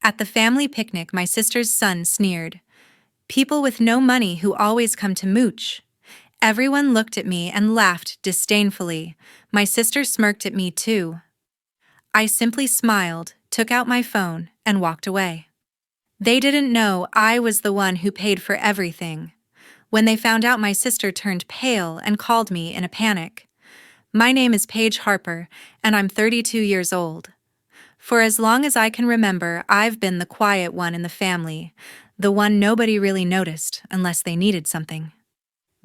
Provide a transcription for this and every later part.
At the family picnic, my sister's son sneered. People with no money who always come to Mooch. Everyone looked at me and laughed disdainfully. My sister smirked at me too. I simply smiled, took out my phone, and walked away. They didn't know I was the one who paid for everything. When they found out, my sister turned pale and called me in a panic. My name is Paige Harper, and I'm 32 years old. For as long as I can remember, I've been the quiet one in the family, the one nobody really noticed unless they needed something.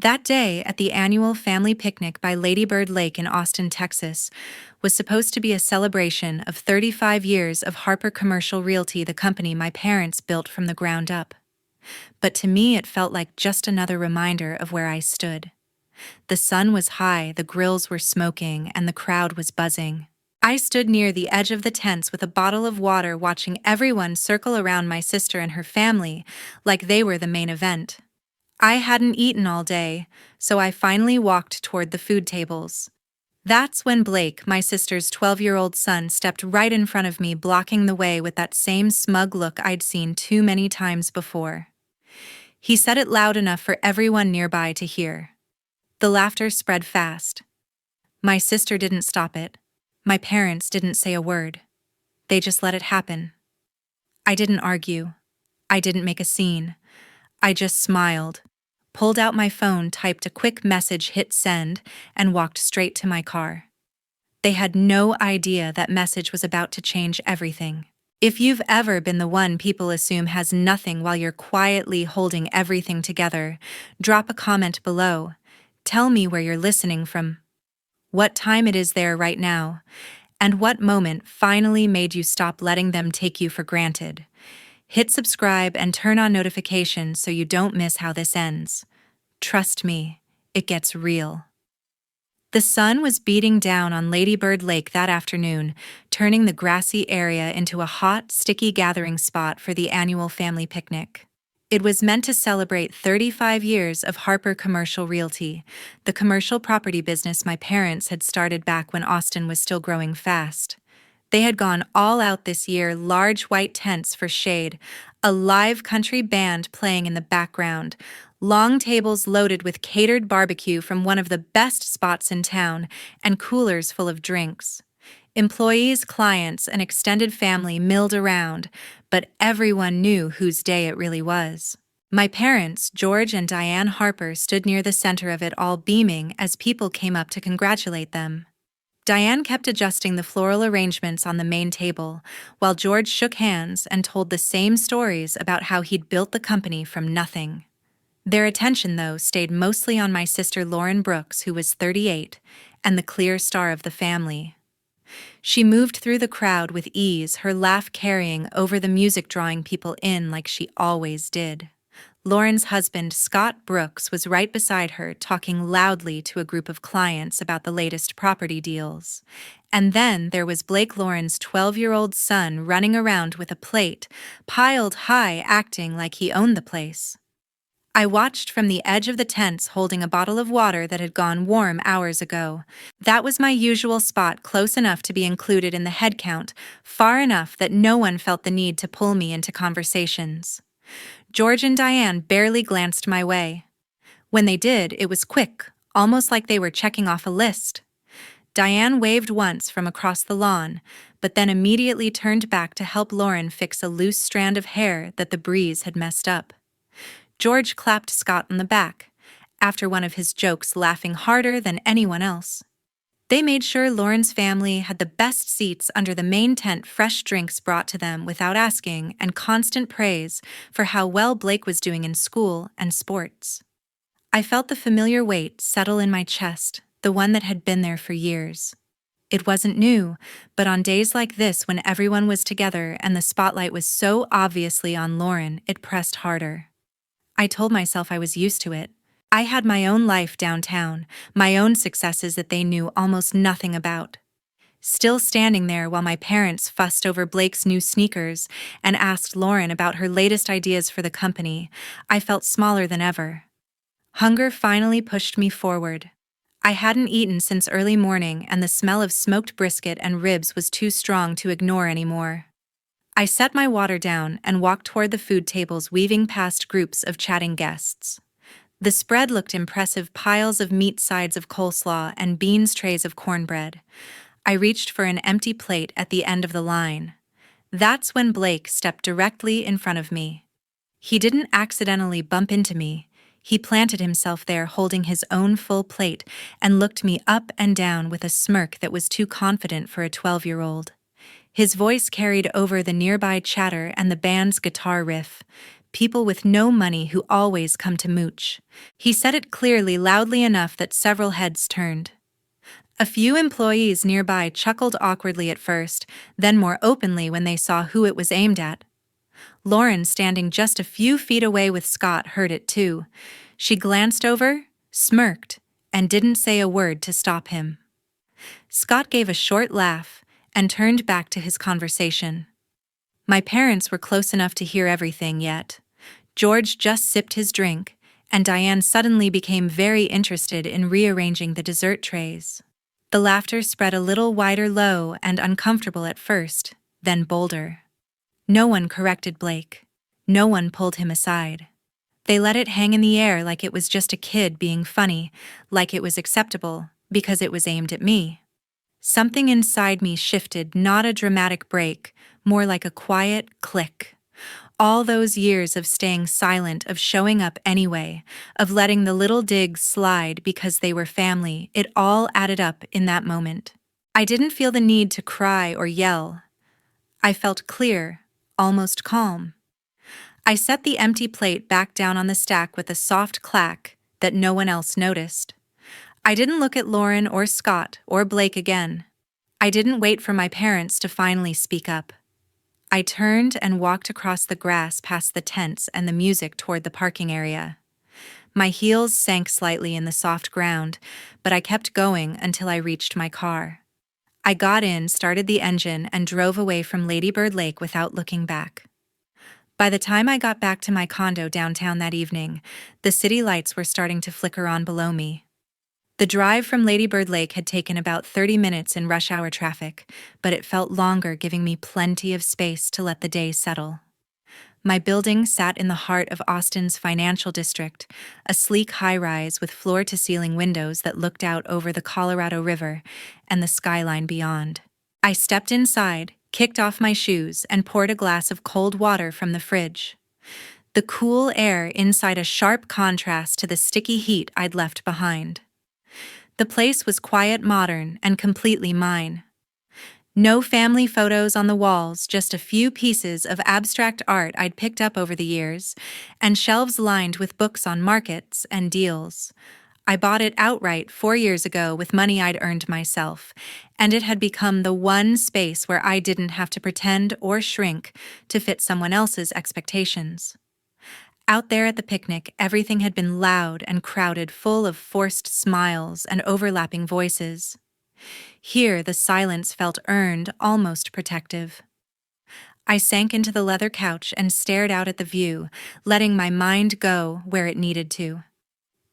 That day at the annual family picnic by Lady Bird Lake in Austin, Texas, was supposed to be a celebration of 35 years of Harper Commercial Realty, the company my parents built from the ground up. But to me it felt like just another reminder of where I stood. The sun was high, the grills were smoking, and the crowd was buzzing. I stood near the edge of the tents with a bottle of water, watching everyone circle around my sister and her family like they were the main event. I hadn't eaten all day, so I finally walked toward the food tables. That's when Blake, my sister's 12-year-old son, stepped right in front of me, blocking the way with that same smug look I'd seen too many times before. He said it loud enough for everyone nearby to hear. The laughter spread fast. My sister didn't stop it. My parents didn't say a word. They just let it happen. I didn't argue. I didn't make a scene. I just smiled, pulled out my phone, typed a quick message, hit send, and walked straight to my car. They had no idea that message was about to change everything. If you've ever been the one people assume has nothing while you're quietly holding everything together, drop a comment below. Tell me where you're listening from, what time it is there right now, and what moment finally made you stop letting them take you for granted. Hit subscribe and turn on notifications so you don't miss how this ends. Trust me, it gets real. The sun was beating down on Lady Bird Lake that afternoon, turning the grassy area into a hot, sticky gathering spot for the annual family picnic. It was meant to celebrate 35 years of Harper Commercial Realty, the commercial property business my parents had started back when Austin was still growing fast. They had gone all out this year, large white tents for shade, a live country band playing in the background, long tables loaded with catered barbecue from one of the best spots in town, and coolers full of drinks. Employees, clients, and extended family milled around, but everyone knew whose day it really was. My parents, George and Diane Harper, stood near the center of it all, beaming as people came up to congratulate them. Diane kept adjusting the floral arrangements on the main table, while George shook hands and told the same stories about how he'd built the company from nothing. Their attention, though, stayed mostly on my sister Lauren Brooks, who was 38, and the clear star of the family. She moved through the crowd with ease, her laugh carrying over the music, drawing people in like she always did. Lauren's husband, Scott Brooks, was right beside her, talking loudly to a group of clients about the latest property deals. And then there was Blake, Lauren's 12-year-old son, running around with a plate piled high, acting like he owned the place. I watched from the edge of the tents, holding a bottle of water that had gone warm hours ago. That was my usual spot, close enough to be included in the head count, far enough that no one felt the need to pull me into conversations. George and Diane barely glanced my way. When they did, it was quick, almost like they were checking off a list. Diane waved once from across the lawn, but then immediately turned back to help Lauren fix a loose strand of hair that the breeze had messed up. George clapped Scott on the back, after one of his jokes, laughing harder than anyone else. They made sure Lauren's family had the best seats under the main tent, fresh drinks brought to them without asking, and constant praise for how well Blake was doing in school and sports. I felt the familiar weight settle in my chest, the one that had been there for years. It wasn't new, but on days like this, when everyone was together and the spotlight was so obviously on Lauren, it pressed harder. I told myself I was used to it. I had my own life downtown, my own successes that they knew almost nothing about. Still standing there while my parents fussed over Blake's new sneakers and asked Lauren about her latest ideas for the company, I felt smaller than ever. Hunger finally pushed me forward. I hadn't eaten since early morning, and the smell of smoked brisket and ribs was too strong to ignore anymore. I set my water down and walked toward the food tables, weaving past groups of chatting guests. The spread looked impressive: piles of meat, sides of coleslaw, and beans, trays of cornbread. I reached for an empty plate at the end of the line. That's when Blake stepped directly in front of me. He didn't accidentally bump into me. He planted himself there, holding his own full plate, and looked me up and down with a smirk that was too confident for a 12-year-old. His voice carried over the nearby chatter and the band's guitar riff. People with no money who always come to Mooch. He said it clearly, loudly enough that several heads turned. A few employees nearby chuckled awkwardly at first, then more openly when they saw who it was aimed at. Lauren, standing just a few feet away with Scott, heard it too. She glanced over, smirked, and didn't say a word to stop him. Scott gave a short laugh and turned back to his conversation. My parents were close enough to hear everything yet. George just sipped his drink, and Diane suddenly became very interested in rearranging the dessert trays. The laughter spread a little wider, low and uncomfortable at first, then bolder. No one corrected Blake. No one pulled him aside. They let it hang in the air like it was just a kid being funny, like it was acceptable, because it was aimed at me. Something inside me shifted, not a dramatic break, more like a quiet click. All those years of staying silent, of showing up anyway, of letting the little digs slide because they were family, it all added up in that moment. I didn't feel the need to cry or yell. I felt clear, almost calm. I set the empty plate back down on the stack with a soft clack that no one else noticed. I didn't look at Lauren or Scott or Blake again. I didn't wait for my parents to finally speak up. I turned and walked across the grass past the tents and the music toward the parking area. My heels sank slightly in the soft ground, but I kept going until I reached my car. I got in, started the engine, and drove away from Lady Bird Lake without looking back. By the time I got back to my condo downtown that evening, the city lights were starting to flicker on below me. The drive from Lady Bird Lake had taken about 30 minutes in rush hour traffic, but it felt longer, giving me plenty of space to let the day settle. My building sat in the heart of Austin's financial district, a sleek high-rise with floor-to-ceiling windows that looked out over the Colorado River and the skyline beyond. I stepped inside, kicked off my shoes, and poured a glass of cold water from the fridge. The cool air inside a sharp contrast to the sticky heat I'd left behind. The place was quiet, modern, and completely mine. No family photos on the walls, just a few pieces of abstract art I'd picked up over the years, and shelves lined with books on markets and deals. I bought it outright 4 years ago with money I'd earned myself, and it had become the one space where I didn't have to pretend or shrink to fit someone else's expectations. Out there at the picnic, everything had been loud and crowded, full of forced smiles and overlapping voices. Here, the silence felt earned, almost protective. I sank into the leather couch and stared out at the view, letting my mind go where it needed to.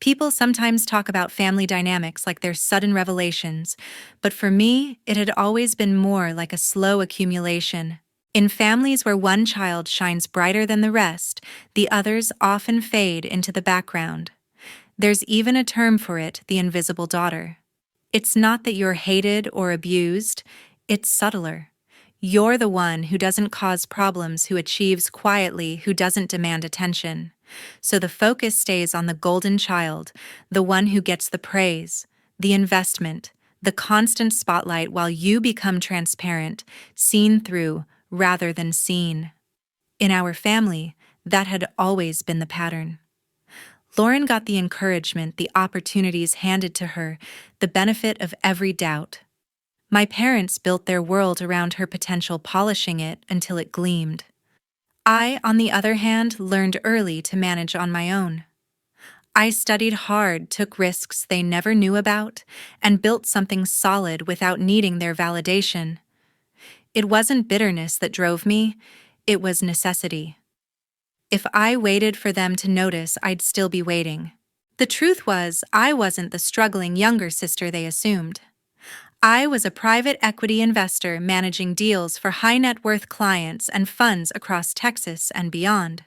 People sometimes talk about family dynamics like they're sudden revelations, but for me, it had always been more like a slow accumulation. In families where one child shines brighter than the rest, the others often fade into the background. There's even a term for it: the invisible daughter. It's not that you're hated or abused, it's subtler. You're the one who doesn't cause problems, who achieves quietly, who doesn't demand attention. So the focus stays on the golden child, the one who gets the praise, the investment, the constant spotlight, while you become transparent, seen through, rather than seen. In our family, that had always been the pattern. Lauren got the encouragement, the opportunities handed to her, the benefit of every doubt. My parents built their world around her potential, polishing it until it gleamed. I, on the other hand, learned early to manage on my own. I studied hard, took risks they never knew about, and built something solid without needing their validation. It wasn't bitterness that drove me, it was necessity. If I waited for them to notice, I'd still be waiting. The truth was, I wasn't the struggling younger sister they assumed. I was a private equity investor managing deals for high net worth clients and funds across Texas and beyond.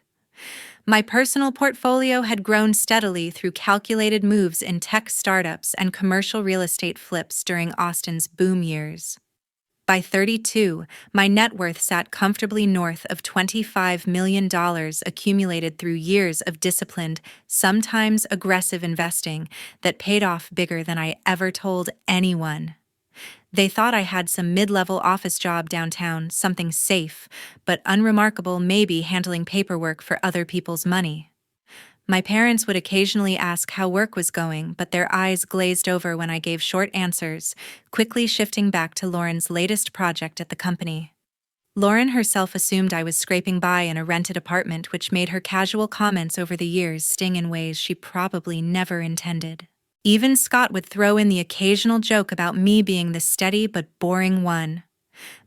My personal portfolio had grown steadily through calculated moves in tech startups and commercial real estate flips during Austin's boom years. By 32, my net worth sat comfortably north of $25 million accumulated through years of disciplined, sometimes aggressive investing that paid off bigger than I ever told anyone. They thought I had some mid-level office job downtown, something safe, but unremarkable, maybe handling paperwork for other people's money. My parents would occasionally ask how work was going, but their eyes glazed over when I gave short answers, quickly shifting back to Lauren's latest project at the company. Lauren herself assumed I was scraping by in a rented apartment, which made her casual comments over the years sting in ways she probably never intended. Even Scott would throw in the occasional joke about me being the steady but boring one.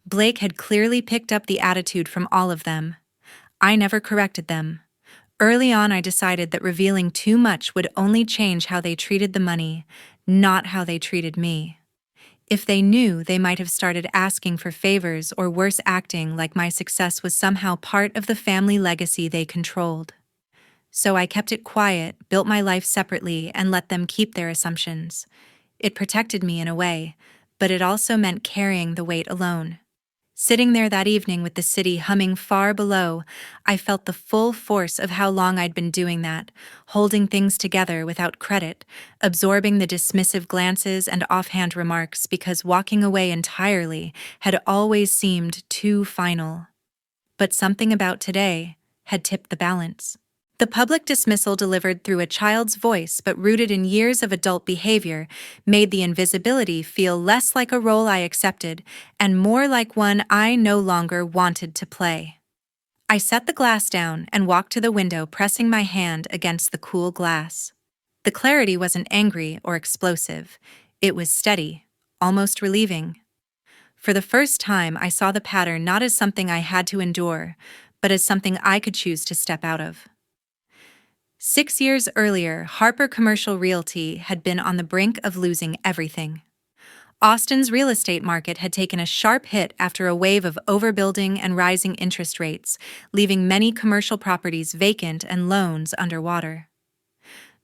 Blake had clearly picked up the attitude from all of them. I never corrected them. Early on, I decided that revealing too much would only change how they treated the money, not how they treated me. If they knew, they might have started asking for favors or worse, acting like my success was somehow part of the family legacy they controlled. So I kept it quiet, built my life separately, and let them keep their assumptions. It protected me in a way, but it also meant carrying the weight alone. Sitting there that evening with the city humming far below, I felt the full force of how long I'd been doing that, holding things together without credit, absorbing the dismissive glances and offhand remarks because walking away entirely had always seemed too final. But something about today had tipped the balance. The public dismissal, delivered through a child's voice but rooted in years of adult behavior, made the invisibility feel less like a role I accepted and more like one I no longer wanted to play. I set the glass down and walked to the window, pressing my hand against the cool glass. The clarity wasn't angry or explosive. It was steady, almost relieving. For the first time, I saw the pattern not as something I had to endure, but as something I could choose to step out of. 6 years earlier, Harper Commercial Realty had been on the brink of losing everything. Austin's real estate market had taken a sharp hit after a wave of overbuilding and rising interest rates, leaving many commercial properties vacant and loans underwater.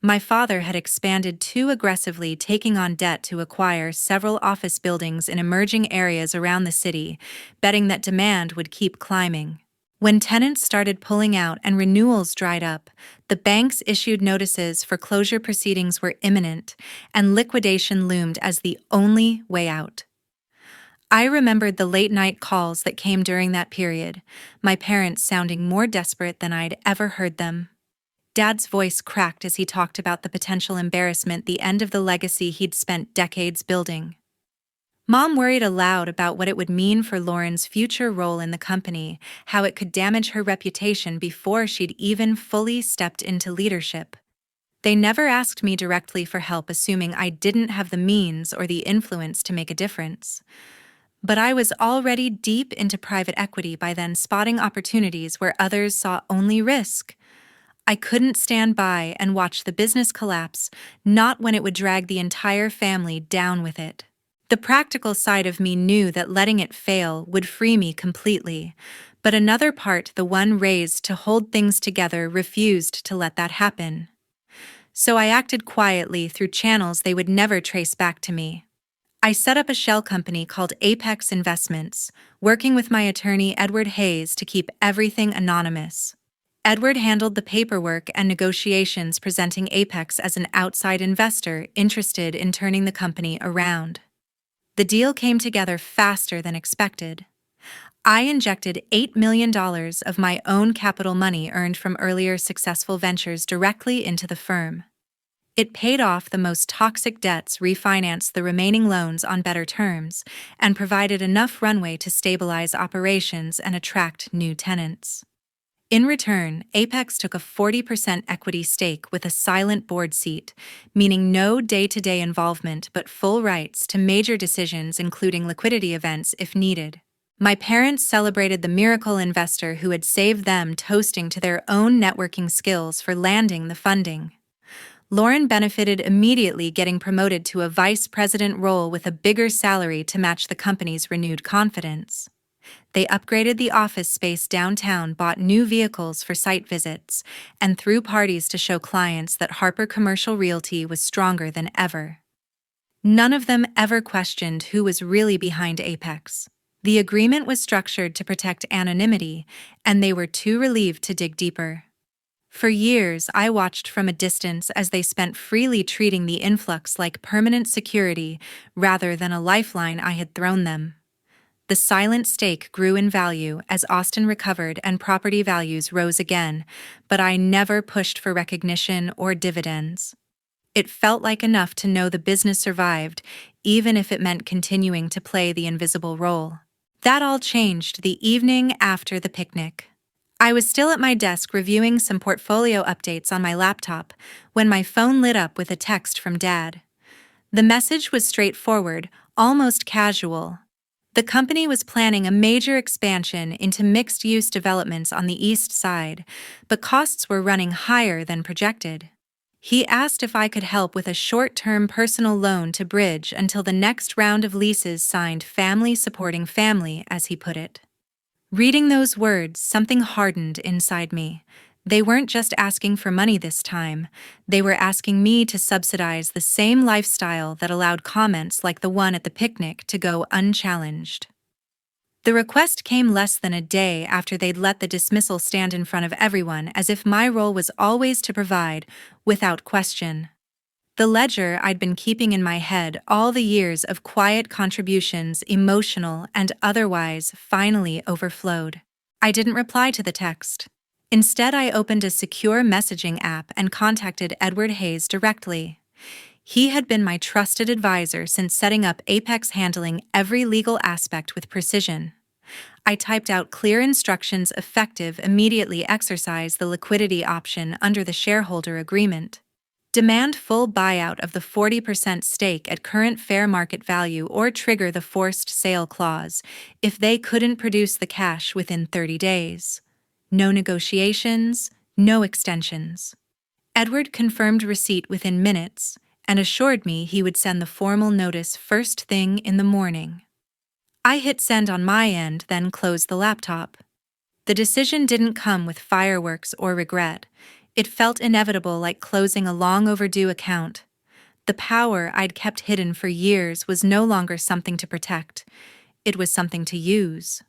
My father had expanded too aggressively, taking on debt to acquire several office buildings in emerging areas around the city, betting that demand would keep climbing. When tenants started pulling out and renewals dried up, the banks issued notices foreclosure proceedings were imminent, and liquidation loomed as the only way out. I remembered the late-night calls that came during that period, my parents sounding more desperate than I'd ever heard them. Dad's voice cracked as he talked about the potential embarrassment, the end of the legacy he'd spent decades building. Mom worried aloud about what it would mean for Lauren's future role in the company, how it could damage her reputation before she'd even fully stepped into leadership. They never asked me directly for help, assuming I didn't have the means or the influence to make a difference. But I was already deep into private equity by then, spotting opportunities where others saw only risk. I couldn't stand by and watch the business collapse, not when it would drag the entire family down with it. The practical side of me knew that letting it fail would free me completely, but another part, the one raised to hold things together, refused to let that happen. So I acted quietly through channels they would never trace back to me. I set up a shell company called Apex Investments, working with my attorney Edward Hayes to keep everything anonymous. Edward handled the paperwork and negotiations, presenting Apex as an outside investor interested in turning the company around. The deal came together faster than expected. I injected $8 million of my own capital money earned from earlier successful ventures directly into the firm. It paid off the most toxic debts, refinanced the remaining loans on better terms, and provided enough runway to stabilize operations and attract new tenants. In return, Apex took a 40% equity stake with a silent board seat, meaning no day-to-day involvement but full rights to major decisions, including liquidity events if needed. My parents celebrated the miracle investor who had saved them, toasting to their own networking skills for landing the funding. Lauren benefited immediately, getting promoted to a vice president role with a bigger salary to match the company's renewed confidence. They upgraded the office space downtown, bought new vehicles for site visits, and threw parties to show clients that Harper Commercial Realty was stronger than ever. None of them ever questioned who was really behind Apex. The agreement was structured to protect anonymity, and they were too relieved to dig deeper. For years, I watched from a distance as they spent freely, treating the influx like permanent security rather than a lifeline I had thrown them. The silent stake grew in value as Austin recovered and property values rose again, but I never pushed for recognition or dividends. It felt like enough to know the business survived, even if it meant continuing to play the invisible role. That all changed the evening after the picnic. I was still at my desk reviewing some portfolio updates on my laptop when my phone lit up with a text from Dad. The message was straightforward, almost casual. The company was planning a major expansion into mixed-use developments on the east side, but costs were running higher than projected. He asked if I could help with a short-term personal loan to bridge until the next round of leases signed, family supporting family, as he put it. Reading those words, something hardened inside me. They weren't just asking for money this time. They were asking me to subsidize the same lifestyle that allowed comments like the one at the picnic to go unchallenged. The request came less than a day after they'd let the dismissal stand in front of everyone, as if my role was always to provide, without question. The ledger I'd been keeping in my head all the years of quiet contributions, emotional and otherwise, finally overflowed. I didn't reply to the text. Instead, I opened a secure messaging app and contacted Edward Hayes directly. He had been my trusted advisor since setting up Apex, handling every legal aspect with precision. I typed out clear instructions: effective immediately, exercise the liquidity option under the shareholder agreement. Demand full buyout of the 40% stake at current fair market value, or trigger the forced sale clause if they couldn't produce the cash within 30 days. No negotiations, no extensions. Edward confirmed receipt within minutes and assured me he would send the formal notice first thing in the morning. I hit send on my end, then closed the laptop. The decision didn't come with fireworks or regret. It felt inevitable, like closing a long overdue account. The power I'd kept hidden for years was no longer something to protect. It was something to use.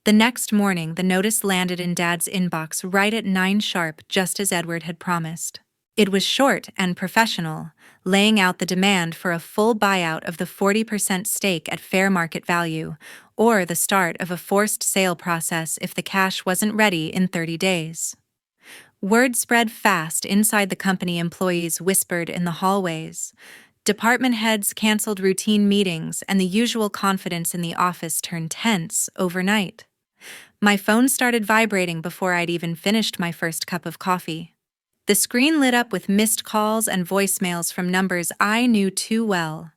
The next morning, the notice landed in Dad's inbox right at 9 sharp, just as Edward had promised. It was short and professional, laying out the demand for a full buyout of the 40% stake at fair market value, or the start of a forced sale process if the cash wasn't ready in 30 days. Word spread fast inside the company. Employees whispered in the hallways. Department heads canceled routine meetings, and the usual confidence in the office turned tense overnight. My phone started vibrating before I'd even finished my first cup of coffee. The screen lit up with missed calls and voicemails from numbers I knew too well.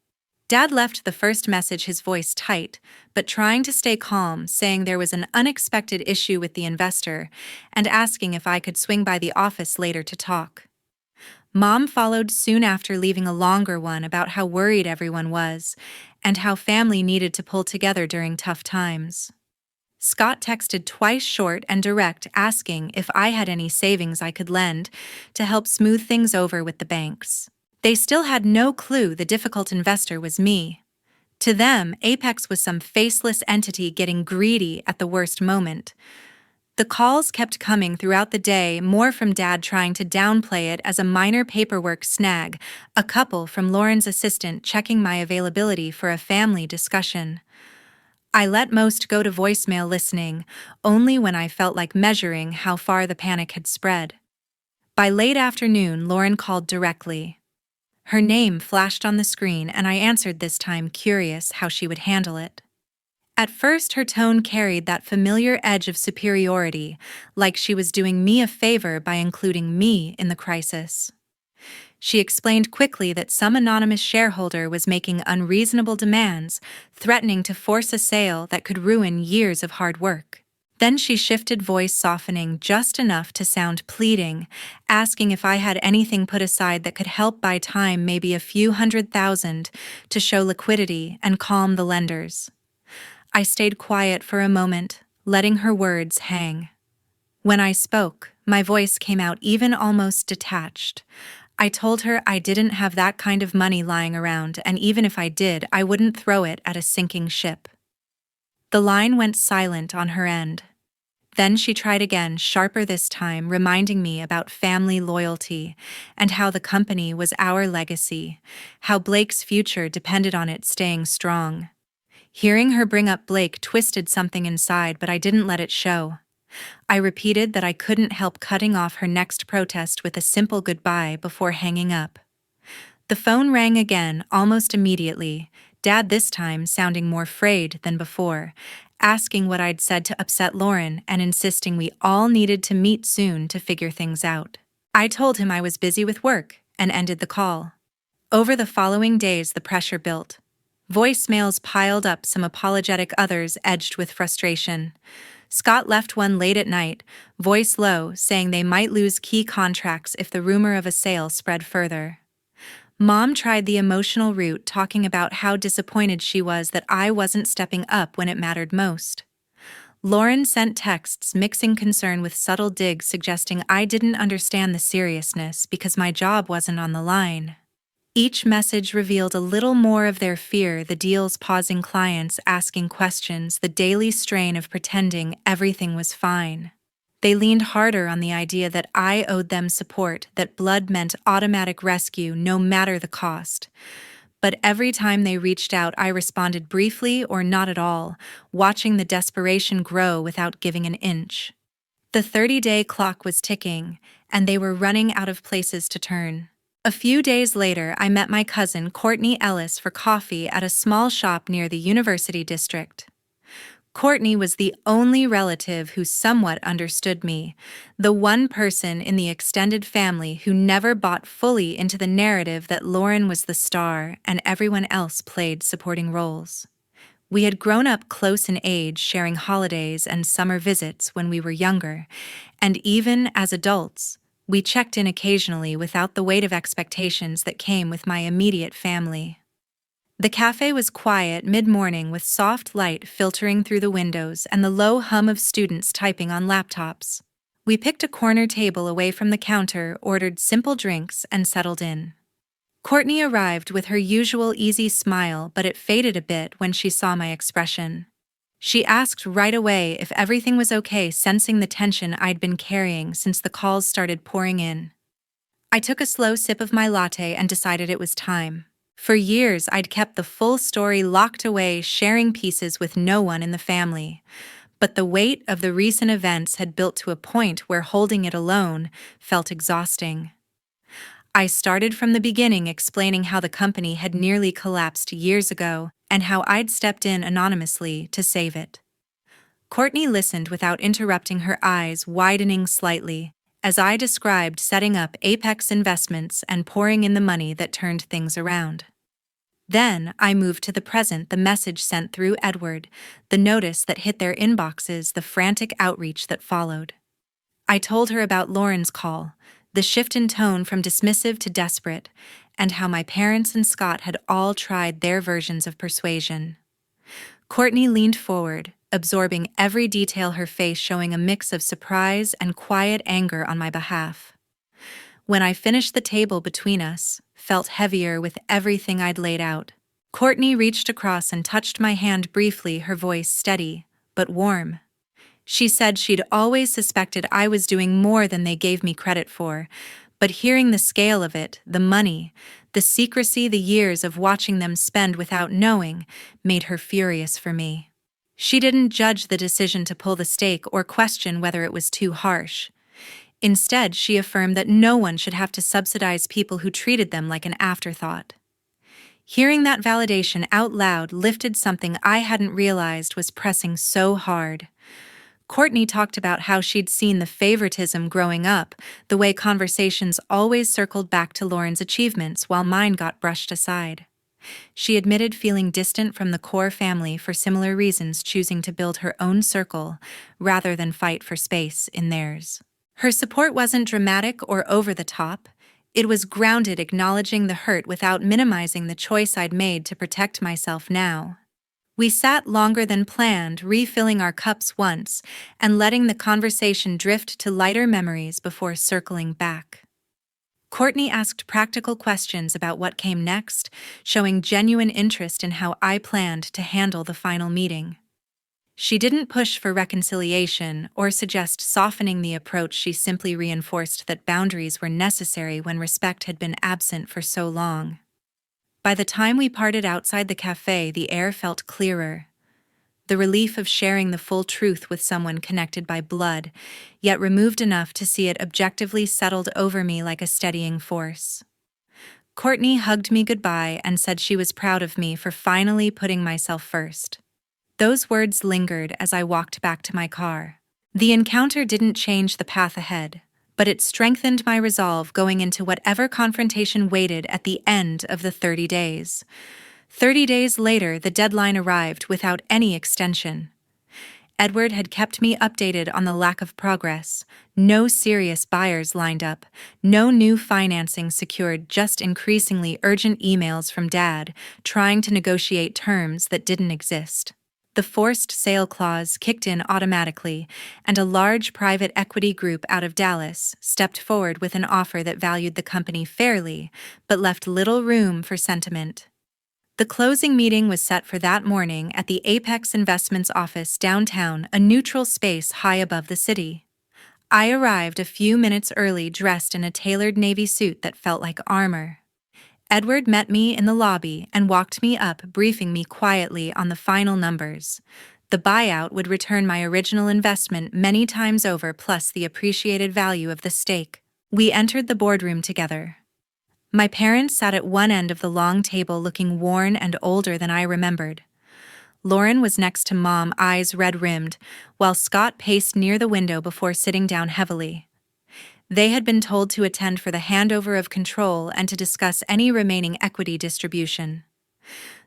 Dad left the first message, his voice tight, but trying to stay calm, saying there was an unexpected issue with the investor and asking if I could swing by the office later to talk. Mom followed soon after, leaving a longer one about how worried everyone was and how family needed to pull together during tough times. Scott texted twice, short and direct, asking if I had any savings I could lend to help smooth things over with the banks. They still had no clue the difficult investor was me. To them, Apex was some faceless entity getting greedy at the worst moment. The calls kept coming throughout the day, more from Dad trying to downplay it as a minor paperwork snag, a couple from Lauren's assistant checking my availability for a family discussion. I let most go to voicemail, listening only when I felt like measuring how far the panic had spread. By late afternoon, Lauren called directly. Her name flashed on the screen, and I answered, this time curious how she would handle it. At first, her tone carried that familiar edge of superiority, like she was doing me a favor by including me in the crisis. She explained quickly that some anonymous shareholder was making unreasonable demands, threatening to force a sale that could ruin years of hard work. Then she shifted, voice softening just enough to sound pleading, asking if I had anything put aside that could help buy time, maybe a few $100,000, to show liquidity and calm the lenders. I stayed quiet for a moment, letting her words hang. When I spoke, my voice came out even, almost detached. I told her I didn't have that kind of money lying around, and even if I did, I wouldn't throw it at a sinking ship. The line went silent on her end. Then she tried again, sharper this time, reminding me about family loyalty and how the company was our legacy, how Blake's future depended on it staying strong. Hearing her bring up Blake twisted something inside, but I didn't let it show. I repeated that I couldn't help, cutting off her next protest with a simple goodbye before hanging up. The phone rang again almost immediately, Dad this time sounding more frayed than before, asking what I'd said to upset Lauren and insisting we all needed to meet soon to figure things out. I told him I was busy with work and ended the call. Over the following days, the pressure built. Voicemails piled up, some apologetic, others edged with frustration. Scott left one late at night, voice low, saying they might lose key contracts if the rumor of a sale spread further. Mom tried the emotional route, talking about how disappointed she was that I wasn't stepping up when it mattered most. Lauren sent texts mixing concern with subtle digs, suggesting I didn't understand the seriousness because my job wasn't on the line. Each message revealed a little more of their fear, the deals pausing, clients asking questions, the daily strain of pretending everything was fine. They leaned harder on the idea that I owed them support, that blood meant automatic rescue no matter the cost. But every time they reached out, I responded briefly or not at all, watching the desperation grow without giving an inch. The 30-day clock was ticking, and they were running out of places to turn. A few days later, I met my cousin Courtney Ellis for coffee at a small shop near the University District. Courtney was the only relative who somewhat understood me, the one person in the extended family who never bought fully into the narrative that Lauren was the star and everyone else played supporting roles. We had grown up close in age, sharing holidays and summer visits when we were younger, and even as adults, we checked in occasionally without the weight of expectations that came with my immediate family. The cafe was quiet mid-morning, with soft light filtering through the windows and the low hum of students typing on laptops. We picked a corner table away from the counter, ordered simple drinks, and settled in. Courtney arrived with her usual easy smile, but it faded a bit when she saw my expression. She asked right away if everything was okay, sensing the tension I'd been carrying since the calls started pouring in. I took a slow sip of my latte and decided it was time. For years, I'd kept the full story locked away, sharing pieces with no one in the family. But the weight of the recent events had built to a point where holding it alone felt exhausting. I started from the beginning, explaining how the company had nearly collapsed years ago and how I'd stepped in anonymously to save it. Courtney listened without interrupting, her eyes widening slightly, as I described setting up Apex Investments and pouring in the money that turned things around. Then I moved to the present, the message sent through Edward, the notice that hit their inboxes, the frantic outreach that followed. I told her about Lauren's call, the shift in tone from dismissive to desperate, and how my parents and Scott had all tried their versions of persuasion. Courtney leaned forward, absorbing every detail, her face showing a mix of surprise and quiet anger on my behalf. When I finished, the table between us felt heavier with everything I'd laid out. Courtney reached across and touched my hand briefly, her voice steady but warm. She said she'd always suspected I was doing more than they gave me credit for, but hearing the scale of it, the money, the secrecy, the years of watching them spend without knowing, made her furious for me. She didn't judge the decision to pull the stake or question whether it was too harsh. Instead, she affirmed that no one should have to subsidize people who treated them like an afterthought. Hearing that validation out loud lifted something I hadn't realized was pressing so hard. Courtney talked about how she'd seen the favoritism growing up, the way conversations always circled back to Lauren's achievements while mine got brushed aside. She admitted feeling distant from the core family for similar reasons, choosing to build her own circle rather than fight for space in theirs. Her support wasn't dramatic or over the top. It was grounded, acknowledging the hurt without minimizing the choice I'd made to protect myself now. We sat longer than planned, refilling our cups once and letting the conversation drift to lighter memories before circling back. Courtney asked practical questions about what came next, showing genuine interest in how I planned to handle the final meeting. She didn't push for reconciliation or suggest softening the approach. She simply reinforced that boundaries were necessary when respect had been absent for so long. By the time we parted outside the cafe, the air felt clearer. The relief of sharing the full truth with someone connected by blood, yet removed enough to see it objectively, settled over me like a steadying force. Courtney hugged me goodbye and said she was proud of me for finally putting myself first. Those words lingered as I walked back to my car. The encounter didn't change the path ahead, but it strengthened my resolve going into whatever confrontation waited at the end of the 30 days. 30 days later, the deadline arrived without any extension. Edward had kept me updated on the lack of progress. No serious buyers lined up, no new financing secured, just increasingly urgent emails from Dad trying to negotiate terms that didn't exist. The forced sale clause kicked in automatically, and a large private equity group out of Dallas stepped forward with an offer that valued the company fairly, but left little room for sentiment. The closing meeting was set for that morning at the Apex Investments office downtown, a neutral space high above the city. I arrived a few minutes early, dressed in a tailored navy suit that felt like armor. Edward met me in the lobby and walked me up, briefing me quietly on the final numbers. The buyout would return my original investment many times over, plus the appreciated value of the stake. We entered the boardroom together. My parents sat at one end of the long table, looking worn and older than I remembered. Lauren was next to Mom, eyes red-rimmed, while Scott paced near the window before sitting down heavily. They had been told to attend for the handover of control and to discuss any remaining equity distribution.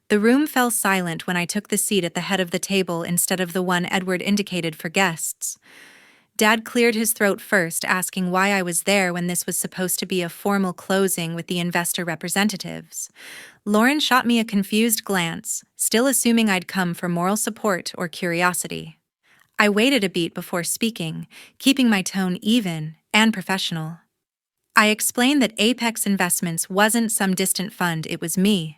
The room fell silent when I took the seat at the head of the table instead of the one Edward indicated for guests. Dad cleared his throat first, asking why I was there when this was supposed to be a formal closing with the investor representatives. Lauren shot me a confused glance, still assuming I'd come for moral support or curiosity. I waited a beat before speaking, keeping my tone even and professional. I explained that Apex Investments wasn't some distant fund, it was me.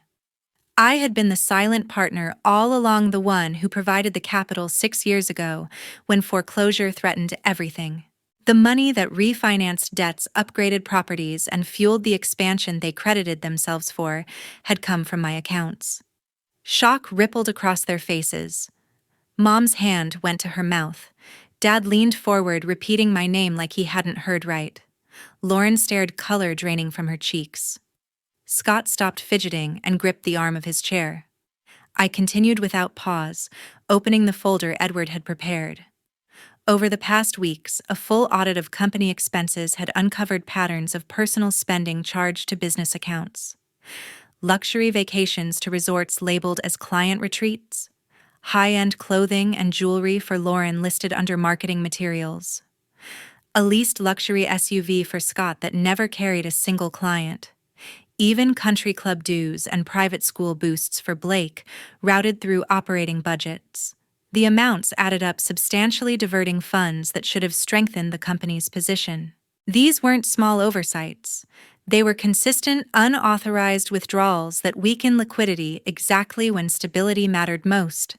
I had been the silent partner all along, the one who provided the capital 6 years ago when foreclosure threatened everything. The money that refinanced debts, upgraded properties, and fueled the expansion they credited themselves for had come from my accounts. Shock rippled across their faces. Mom's hand went to her mouth. Dad leaned forward, repeating my name like he hadn't heard right. Lauren stared, color draining from her cheeks. Scott stopped fidgeting and gripped the arm of his chair. I continued without pause, opening the folder Edward had prepared. Over the past weeks, a full audit of company expenses had uncovered patterns of personal spending charged to business accounts. Luxury vacations to resorts labeled as client retreats. High-end clothing and jewelry for Lauren listed under marketing materials. A leased luxury SUV for Scott that never carried a single client. Even country club dues and private school boosts for Blake routed through operating budgets. The amounts added up substantially, diverting funds that should have strengthened the company's position. These weren't small oversights. They were consistent, unauthorized withdrawals that weakened liquidity exactly when stability mattered most.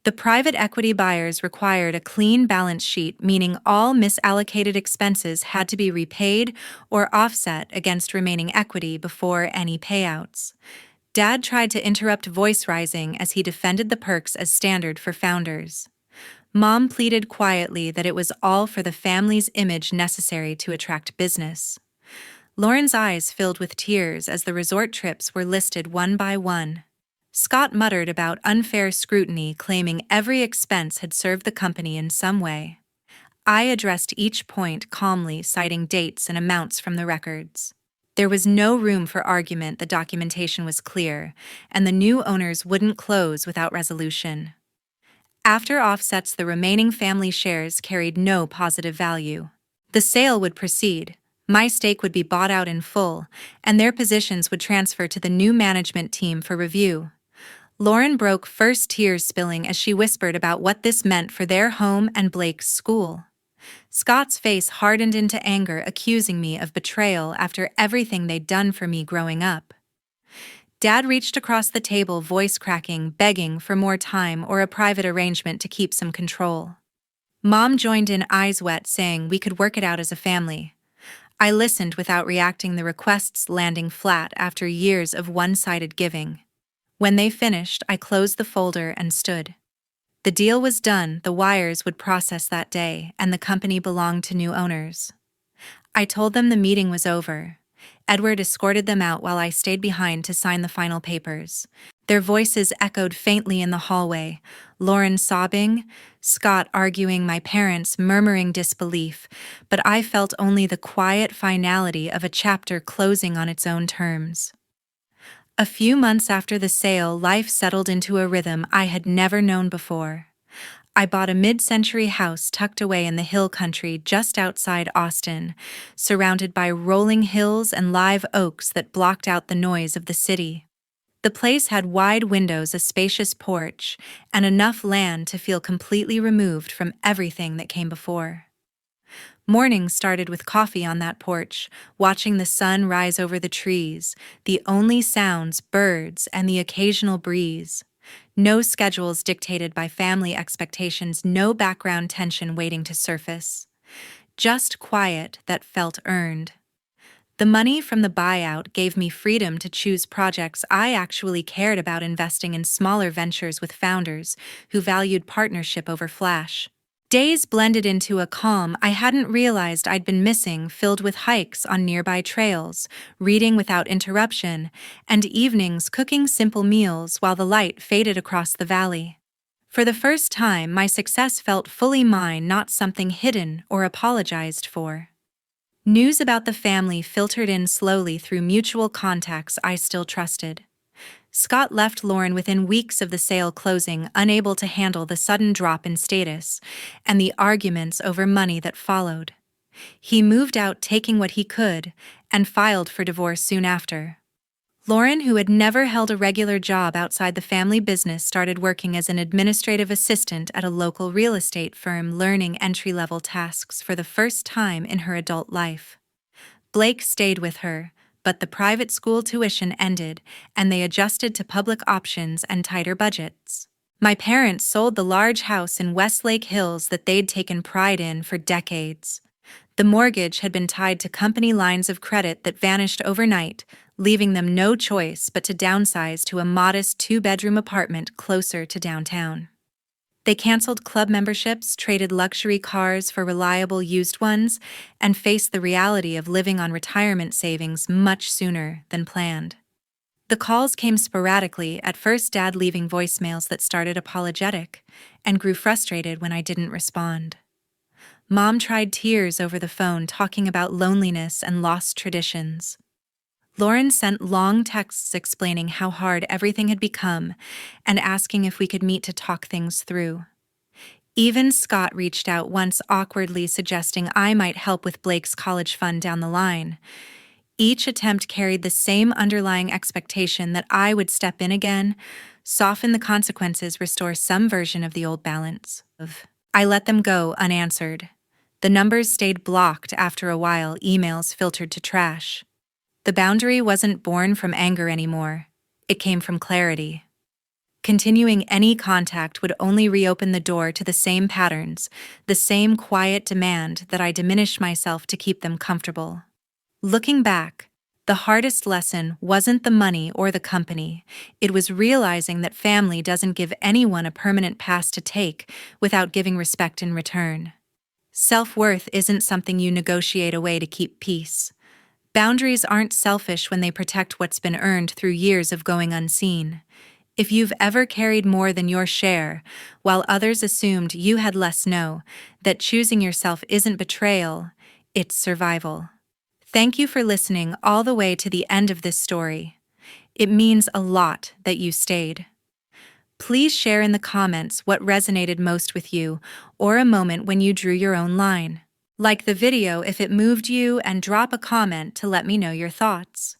The private equity buyers required a clean balance sheet, meaning all misallocated expenses had to be repaid or offset against remaining equity before any payouts. Dad tried to interrupt, voice rising as he defended the perks as standard for founders. Mom pleaded quietly that it was all for the family's image, necessary to attract business. Lauren's eyes filled with tears as the resort trips were listed one by one. Scott muttered about unfair scrutiny, claiming every expense had served the company in some way. I addressed each point calmly, citing dates and amounts from the records. There was no room for argument. The documentation was clear, and the new owners wouldn't close without resolution. After offsets, the remaining family shares carried no positive value. The sale would proceed, my stake would be bought out in full, and their positions would transfer to the new management team for review. Lauren broke, first tears spilling as she whispered about what this meant for their home and Blake's school. Scott's face hardened into anger, accusing me of betrayal after everything they'd done for me growing up. Dad reached across the table, voice cracking, begging for more time or a private arrangement to keep some control. Mom joined in, eyes wet, saying we could work it out as a family. I listened without reacting, the requests landing flat after years of one-sided giving. When they finished, I closed the folder and stood. The deal was done, the wires would process that day, and the company belonged to new owners. I told them the meeting was over. Edward escorted them out while I stayed behind to sign the final papers. Their voices echoed faintly in the hallway, Lauren sobbing, Scott arguing, my parents murmuring disbelief, but I felt only the quiet finality of a chapter closing on its own terms. A few months after the sale, life settled into a rhythm I had never known before. I bought a mid-century house tucked away in the hill country just outside Austin, surrounded by rolling hills and live oaks that blocked out the noise of the city. The place had wide windows, a spacious porch, and enough land to feel completely removed from everything that came before. Mornings started with coffee on that porch, watching the sun rise over the trees, the only sounds birds and the occasional breeze. No schedules dictated by family expectations, no background tension waiting to surface. Just quiet that felt earned. The money from the buyout gave me freedom to choose projects I actually cared about, investing in smaller ventures with founders who valued partnership over flash. Days blended into a calm I hadn't realized I'd been missing, filled with hikes on nearby trails, reading without interruption, and evenings cooking simple meals while the light faded across the valley. For the first time, my success felt fully mine, not something hidden or apologized for. News about the family filtered in slowly through mutual contacts I still trusted. Scott left Lauren within weeks of the sale closing, unable to handle the sudden drop in status and the arguments over money that followed. He moved out, taking what he could, and filed for divorce soon after. Lauren, who had never held a regular job outside the family business, started working as an administrative assistant at a local real estate firm, learning entry-level tasks for the first time in her adult life. Blake stayed with her, but the private school tuition ended, and they adjusted to public options and tighter budgets. My parents sold the large house in Westlake Hills that they'd taken pride in for decades. The mortgage had been tied to company lines of credit that vanished overnight, leaving them no choice but to downsize to a modest 2-bedroom apartment closer to downtown. They canceled club memberships, traded luxury cars for reliable used ones, and faced the reality of living on retirement savings much sooner than planned. The calls came sporadically, at first Dad leaving voicemails that started apologetic and grew frustrated when I didn't respond. Mom tried tears over the phone, talking about loneliness and lost traditions. Lauren sent long texts explaining how hard everything had become and asking if we could meet to talk things through. Even Scott reached out once, awkwardly suggesting I might help with Blake's college fund down the line. Each attempt carried the same underlying expectation that I would step in again, soften the consequences, restore some version of the old balance. I let them go unanswered. The numbers stayed blocked. After a while, emails filtered to trash. The boundary wasn't born from anger anymore. It came from clarity. Continuing any contact would only reopen the door to the same patterns, the same quiet demand that I diminish myself to keep them comfortable. Looking back, the hardest lesson wasn't the money or the company. It was realizing that family doesn't give anyone a permanent pass to take without giving respect in return. Self-worth isn't something you negotiate away to keep peace. Boundaries aren't selfish when they protect what's been earned through years of going unseen. If you've ever carried more than your share, while others assumed you had less, know that choosing yourself isn't betrayal, it's survival. Thank you for listening all the way to the end of this story. It means a lot that you stayed. Please share in the comments what resonated most with you, or a moment when you drew your own line. Like the video if it moved you, and drop a comment to let me know your thoughts.